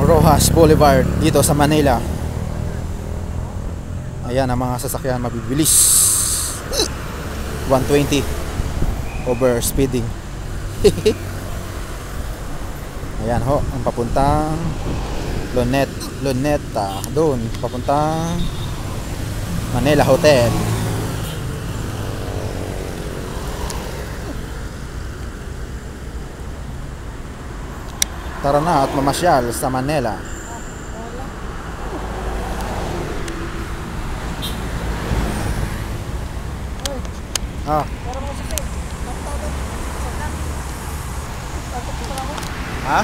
Rojas Boulevard dito sa Manila. Ayan ang mga sasakyan mabibilis. 120 over speeding. Ayan ho, ang papuntang Luneta, doon papuntang Manila Hotel. Tara na at mamasyal sa Manila. Ah. Ha?